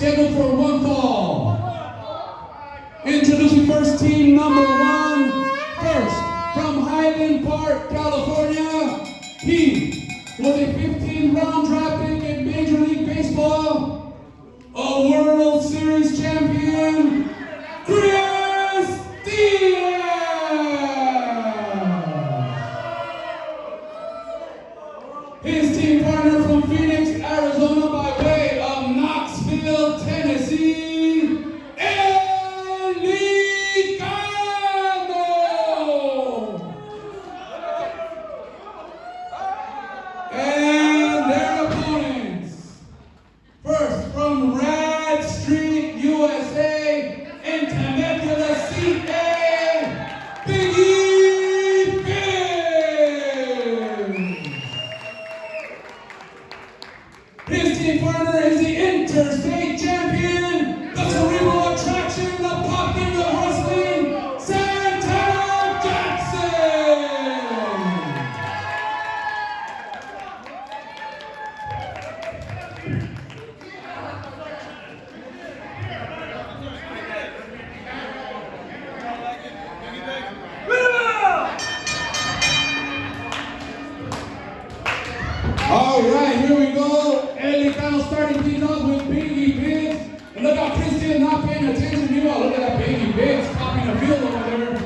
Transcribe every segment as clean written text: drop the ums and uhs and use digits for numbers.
scheduled for one fall. Introducing first team number 1. First, from Highland Park, California, he was a 15th-round draft pick in Major League Baseball, a World Series champion, Diaz. His team partner from Phoenix, Arizona, by way of Knoxville, Tennessee, Lycan. And their opponents, first from Rad Street, USA, in Temecula, CA, Biggie Biggs. His team partner is the interstate champion, the cerebral attraction, the popping of wrestling, Santana Jackson. All right, here we go. Lycan starting things off with Biggie Biggs. And look how Christian not paying attention. You all look at that Biggie Biggs popping a field over there,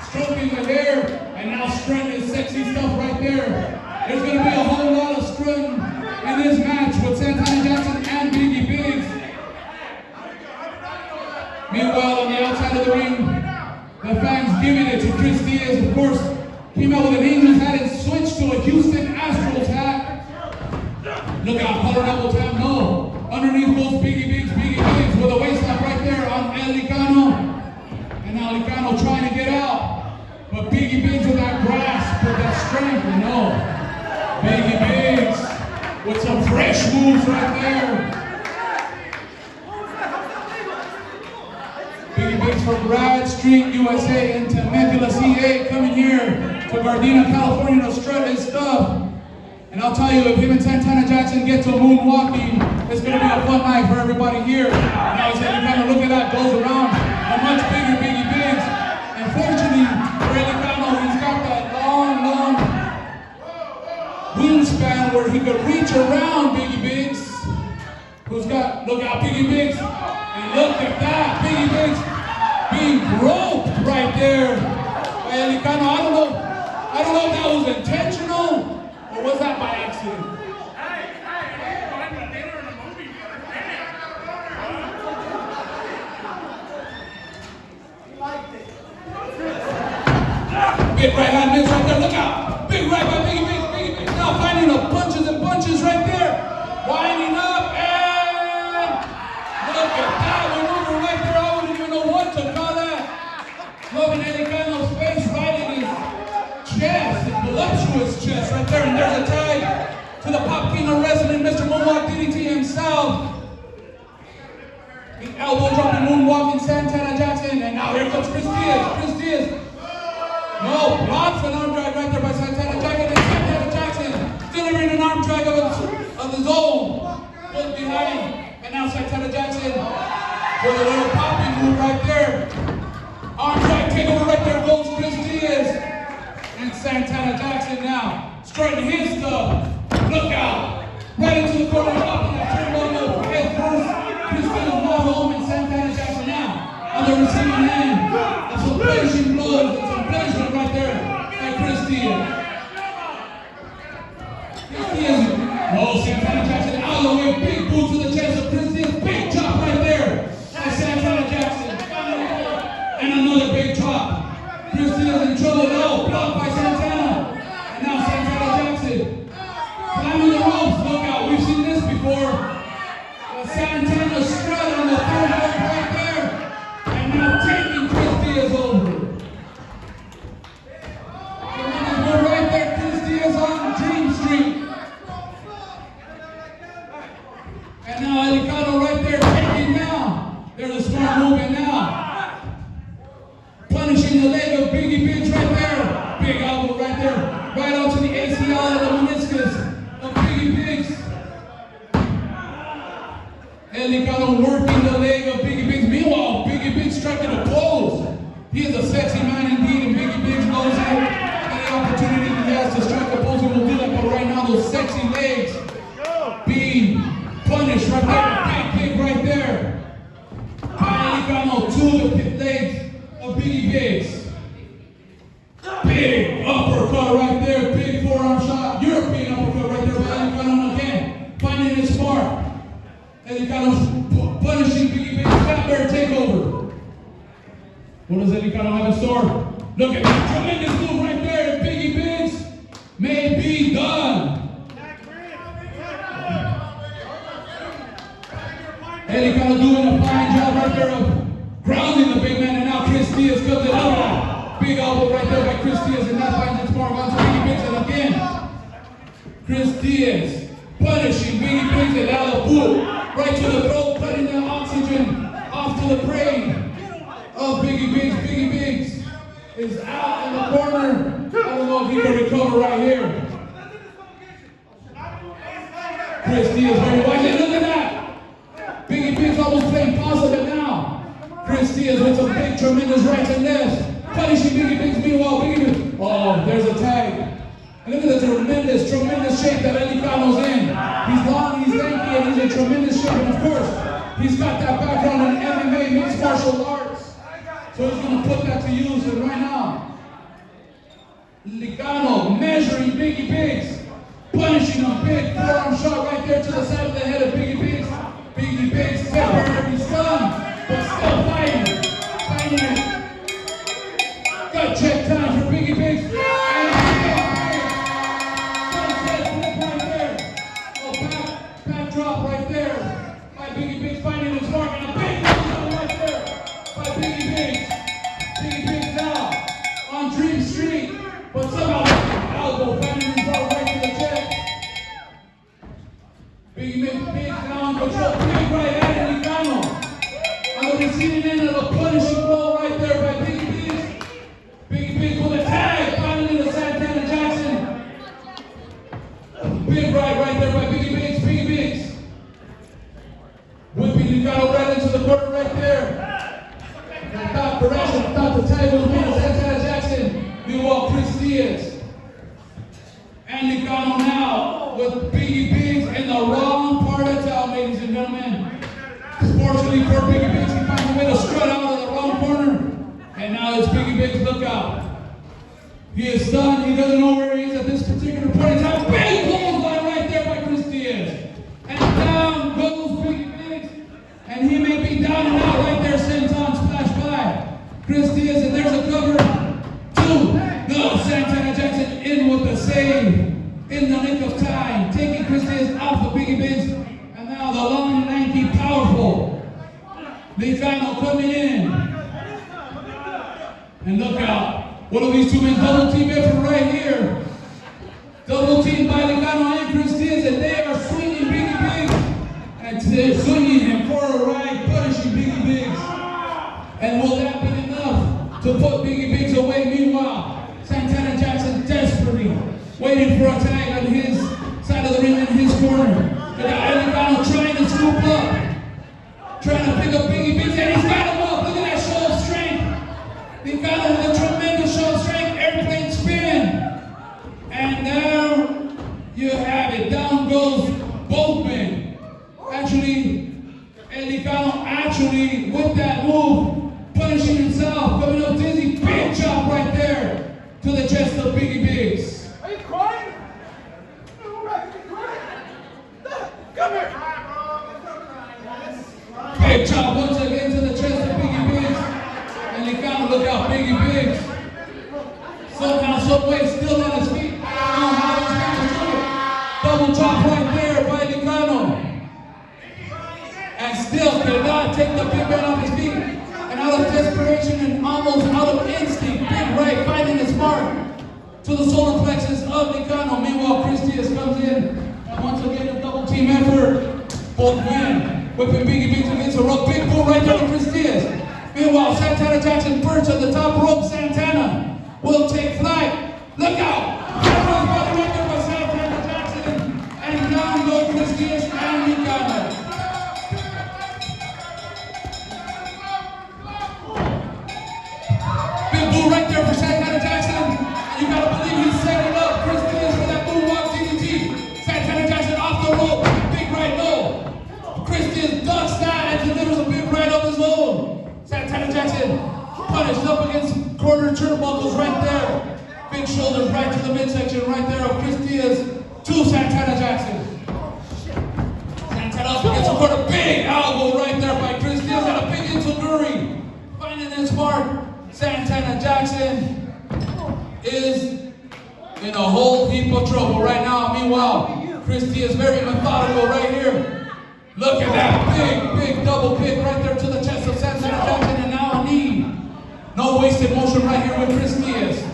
stroking the hair, and now strutting his sexy stuff right there. There's going to be a whole lot of strutting in this match with Santana Jackson and Biggie Biggs. Meanwhile, on the outside of the ring, the fans giving it to Chris Diaz, of course, came out with an Angels hat and switched to a Houston Astros hat. Look out, color double tap, no. Underneath goes Biggie Biggs with a waist lock right there on Lycan. And now Lycan trying to get out. But Biggie Biggs with that grasp, with that strength, no. Biggie Biggs with some fresh moves right there. Biggie Biggs from Rad Street, USA, in Temecula, CA, coming here to Gardena, California to strut his stuff. And I'll tell you, if him and Santana Jackson get to moonwalking, it's going to be a fun night for everybody here. Now he's kind of look at that, goes around a much bigger Biggie Biggs. And fortunately for Lycan, he's got that long wingspan where he could reach around Biggie Biggs. Who's got, look out, Biggie Biggs. And look at that, Biggie Biggs being groped right there by Lycan. I don't know if that was intentional. Or was that by accident? Big right hand miss right there, look out! Big right by Biggie Biggs, now finding the punches and bunches right there. Winding up and look at that maneuver right there. I wouldn't even know what to call that. Loving Lycan's face right in his chest, his voluptuous chest right there. And there's a tag to the Pop King of Wrestling, Mr. Moonwalk DDT himself. The elbow dropping moonwalking Santana Jackson. And now here comes Chris Diaz. No, blocks an arm drag right there by Santana Jackson. And Santana Jackson delivering an arm drag of his own. Goes behind. And now Santana Jackson with a little popping move right there. Arm drag takeover right there goes Chris Diaz. And Santana Jackson now strutting his stuff. Look out. Right into the corner, popping that turnbuckle. Head first. Chris Diaz now home and Santana Jackson now on the receiving end of some finishing blows and some punishment right there by Chris Diaz. Oh, Santana Jackson out of the way. Big boot to the chest of Chris Diaz. Big chop right there by Santana Jackson. And another big chop. Chris Diaz in trouble now. Blocked by Santana. And now Santana Jackson climbing the ropes. Look out. We've seen this before. Santana strut on the third rope right there. And now taking Chris Diaz over. We're right there. Chris Diaz on Dream Street. And now Lycan right there taking down. There's a smart movement now. Punishing the leg of Biggie Biggs right there. Big elbow right there. Right onto the ACL of the meniscus of Biggie Biggs. El Lycan working the leg of Biggie Biggs. Meanwhile, Biggie Biggs striking a pose. He is a sexy man indeed, and Biggie Biggs knows it. Any opportunity he has to strike a pose, he will do that. But right now, those sexy legs being punished right there. Big kick right there. By El Lycan to the legs of Biggie Biggs. Big uppercut right there. Big forearm shot. European uppercut right there by El Lycan again. Finding his mark. El Lycan punishing Biggie Biggs. Fat bear takeover. What does El Lycan have in store? Look at that tremendous move right there. Biggie Biggs may be done. El Lycan doing a fine job right there of grounding the big man, and now Chris Diaz comes in. Big elbow right there by Chris Diaz, and that finds its mark onto Biggie Biggs, and again, Chris Diaz punishing Biggie Biggs, and now the boot right to the throat, cutting the oxygen off to the brain of Biggie Biggs. Biggie Biggs is out in the corner. I don't know if he can recover right here. Chris Diaz very wide. Look at that. Biggie Biggs almost playing possum, but now Chris Diaz with some big, tremendous rights and lefts. Punishing Biggie Biggs. Meanwhile, Biggie Biggs. Oh, there's a tag. And look at the tremendous shape that El Lycan's in. He's long, he's lanky, and he's in tremendous shape. And of course, he's got that background in MMA, mixed martial arts. So he's going to put that to use. And right now, Lycan measuring Biggie Biggs, punishing a big forearm shot right there to the side of the head of Biggie Biggs. Biggie Biggs temporarily stunned, but still fighting. Fighting it. Gut check time for Biggie Biggs. And sunset flip right there. Oh, back drop right there by Biggie Biggs, finding his mark, and a big move right there by Biggie Biggs. Biggie Biggs now on Dream Street, but somehow elbow finding his mark right to the chest. Biggie Biggs now on control. Big right hand of Lycan. On the receiving end of a punishing blow right there by Biggie Biggs. Biggie Biggs with a tag, finally to Santana Jackson. Big right there by Biggie Biggs. Biggie Biggs whipping Lycan right into the corner right there. I thought the tag was made of Santana Jackson. Meanwhile, Chris Diaz and Lycan now with Biggie Biggs in the wrong part of town, ladies and gentlemen. Fortunately for Biggie Biggs, he finds a way to strut out of the wrong corner. And now it's Biggie Biggs' lookout. He is stunned. He doesn't know where he is at this particular point in time. Big clothesline right there by Chris Diaz. And down goes Biggie Biggs. And he may be down and out right there. Senton splash by Chris Diaz. And there's a cover. Two. No, Santana Jackson in with the save in the nick of time. Taking Chris Diaz off of Biggie Biggs. And now the long, lanky, powerful Lycan coming in. And look out. One of these two men double team effort right here. Double team by Lycan and Chris Diaz, and they are swinging Biggie Biggs. And they're swinging him for a ride, punishing Biggie Biggs. And will that be enough to put Biggie Biggs away? Meanwhile, Santana Jackson desperately waiting for a tag on his side of the ring in his corner. And now Lycan trying to scoop up, trying to pick up Biggie Biggs, and he's got him up. Look at that show of strength. Lycan with a tremendous show of strength, airplane spin. And now you have it. Down goes both men. Actually, Lycan with that move, punishing himself, coming up dizzy, big chop right there to the chest of Biggie Biggs. Are you crying? Come here. Big chop once again to the chest of Biggie Biggs. And Lycan, look out, Biggie Biggs. Somehow, some way, still on his feet. Double chop right there by Lycan. And still cannot take the big man off his feet. And out of desperation and almost out of instinct, big right finding his mark to the solar plexus of Lycan. Meanwhile, Chris Diaz comes in. And once again, a double team effort. Both men whipping Biggie Biggs against the rope. Big pull right there to Chris Diaz. Meanwhile, Santana Jackson perched on the top rope. Santana will take flight. Look out! Right there by Santana Jackson. And down goes Chris Diaz and Lycan. for Santana Jackson. And you gotta believe he's setting up Chris Diaz for that moonwalk DDT. Santana Jackson off the rope, big right no. Chris Diaz ducks that and delivers a big right of his own. Santana Jackson punished up against corner turnbuckles right there. Big shoulders right to the midsection right there of Chris Diaz to Santana Jackson. Santana up against the corner, big elbow right there by Chris Diaz and a big Itaguri. Finding his mark, Santana Jackson is in a whole heap of trouble right now. Meanwhile, Chris Diaz very methodical right here. Look at that big double kick right there to the chest of Santana Jackson and now a knee. No wasted motion right here with Chris Diaz.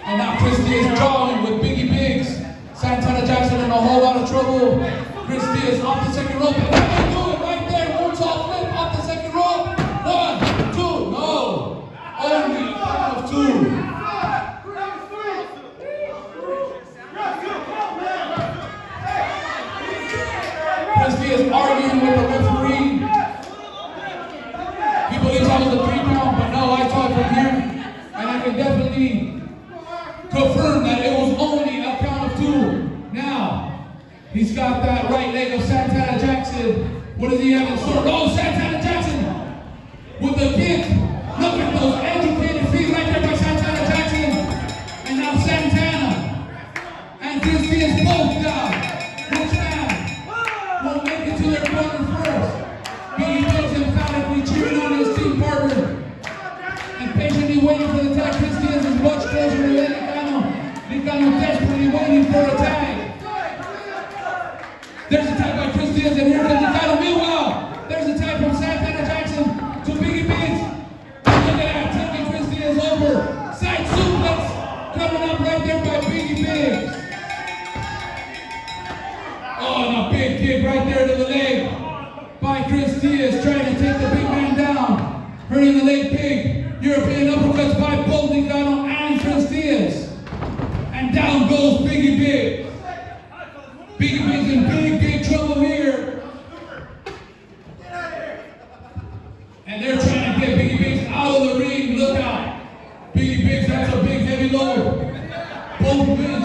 And now Chris Diaz jawing with Biggie Biggs. Santana Jackson in a whole lot of trouble. Chris Diaz off the second rope. And they do it right there. Moonsault flip off the second rope. 1, 2, no. Only a count of 2. Chris Diaz arguing with the referee. He believes I was a 3-count, but no, I saw it from here. And I can definitely confirm that it was only a count of 2. Now, he's got that right leg of Santana Jackson. What does he have in store? Oh, Santana Jackson with the kick. Look at those educated feet right there by Santana Jackson. And now Santana and Chris Diaz both down. Which man will make it to their corner first? Biggie Biggs emphatically cheering on his team partner and patiently waiting for the tag. Chris Diaz is much closer to Lycan desperately waiting for a tag. There's a tag by Chris Diaz and here comes Lycan. Meanwhile, there's a tag from Santana Jackson to Biggie Biggs. Look at that, taking Chris Diaz over. Side suplex coming up right there by Biggie Biggs. Oh, and a big kick right there to the leg by Chris Diaz, trying to take the big man down. Hurting the leg big. European uppercuts by both Lycan and Chris Diaz. And down goes Biggie Biggs. Biggie Biggs in big trouble here. And they're trying to get Biggie Biggs out of the ring. Look out. Biggie Biggs, that's a big heavy load. Both men